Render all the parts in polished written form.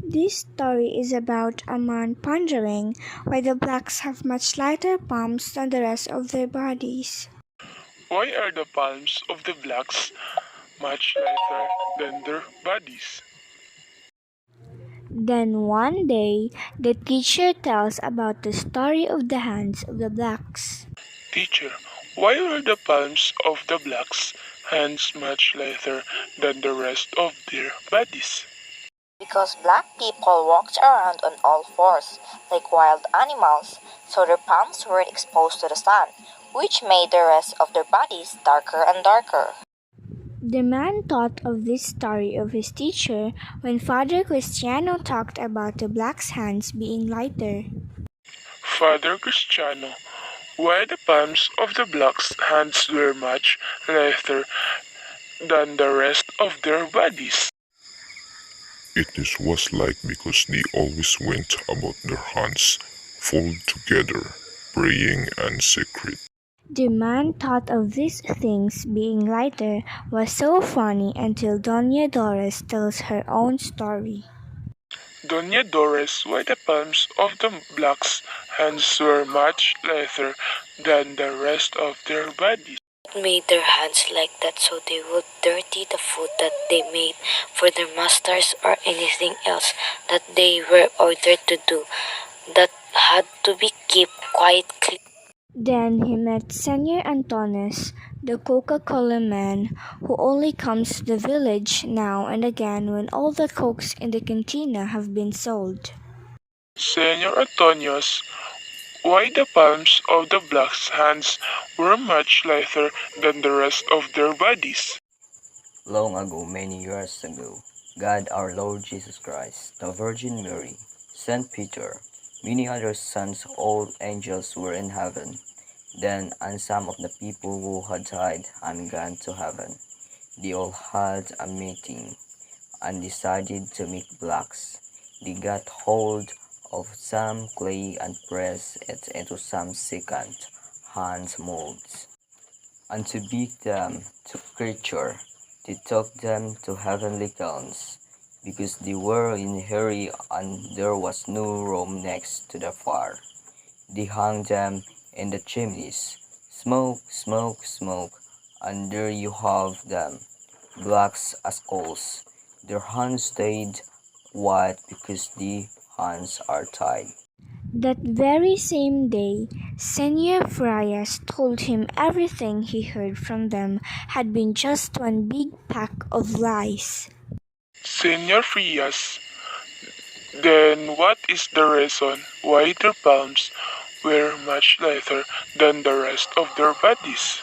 This story is about a man pondering why the blacks have much lighter palms than the rest of their bodies. Why are the palms of the blacks much lighter than their bodies? Then one day, the teacher tells about the story of the hands of the blacks. Teacher, why are the palms of the blacks' hands much lighter than the rest of their bodies? Because black people walked around on all fours, like wild animals, so their palms were exposed to the sun, which made the rest of their bodies darker and darker. The man thought of this story of his teacher when Father Cristiano talked about the black's hands being lighter. Father Cristiano, why the palms of the blacks' hands were much lighter than the rest of their bodies? Was like because they always went about their hands folded together, praying and secret. The man thought of these things being lighter was so funny until Doña Doris tells her own story. Doña Doris, why the palms of the blacks' hands were much lighter than the rest of their bodies? Made their hands like that so they would dirty the food that they made for their masters or anything else that they were ordered to do that had to be kept quite clean. Then he met Senor Antones, the Coca-Cola man, who only comes to the village now and again when all the cokes in the cantina have been sold. Senor Antonios, why the palms of the blacks' hands were much lighter than the rest of their bodies? Long ago, many years ago, God our Lord Jesus Christ, the Virgin Mary, Saint Peter, many other sons of all angels were in heaven. Then, and some of the people who had died and gone to heaven, they all had a meeting and decided to make blacks. They got hold of some clay and pressed it into some second hand molds. And to beat them to creature, they took them to heavenly kilns, because they were in a hurry and there was no room next to the fire. They hung them in the chimneys. Smoke, smoke, smoke, and there you have them, blacks as coals. Their hands stayed white because the hands are tied. That very same day, Senor Frias told him everything he heard from them had been just one big pack of lies. Senor Frias, then what is the reason why their palms were much lighter than the rest of their bodies?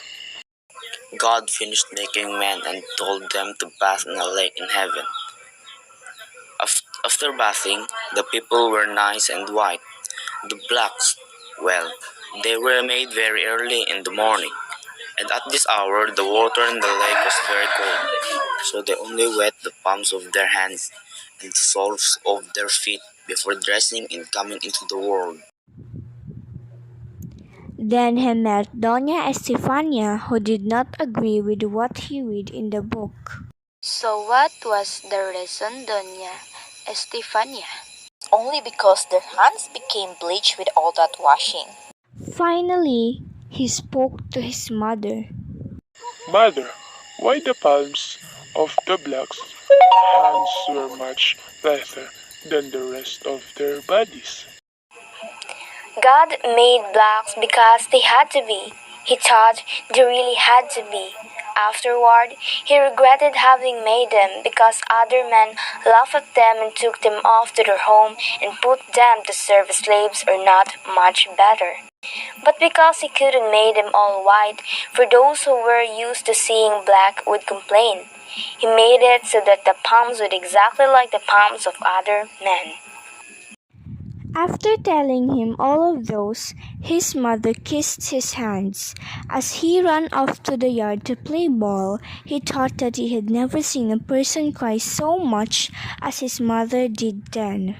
God finished making man and told them to bath in a lake in heaven. After bathing, the people were nice and white. The blacks, well, they were made very early in the morning, and at this hour the water in the lake was very cold, so they only wet the palms of their hands and the soles of their feet before dressing and coming into the world. Then he met Doña Estefania, who did not agree with what he read in the book. So what was the reason, Doña Estefania? Only because their hands became bleached with all that washing. Finally, he spoke to his mother. Mother, why the palms of the blacks' hands were much lighter than the rest of their bodies? God made blacks because they had to be. He thought they really had to be. Afterward, he regretted having made them because other men laughed at them and took them off to their home and put them to serve as slaves or not much better. But because he couldn't make them all white, for those who were used to seeing black would complain, he made it so that the palms would exactly like the palms of other men. After telling him all of those, his mother kissed his hands. As he ran off to the yard to play ball, he thought that he had never seen a person cry so much as his mother did then.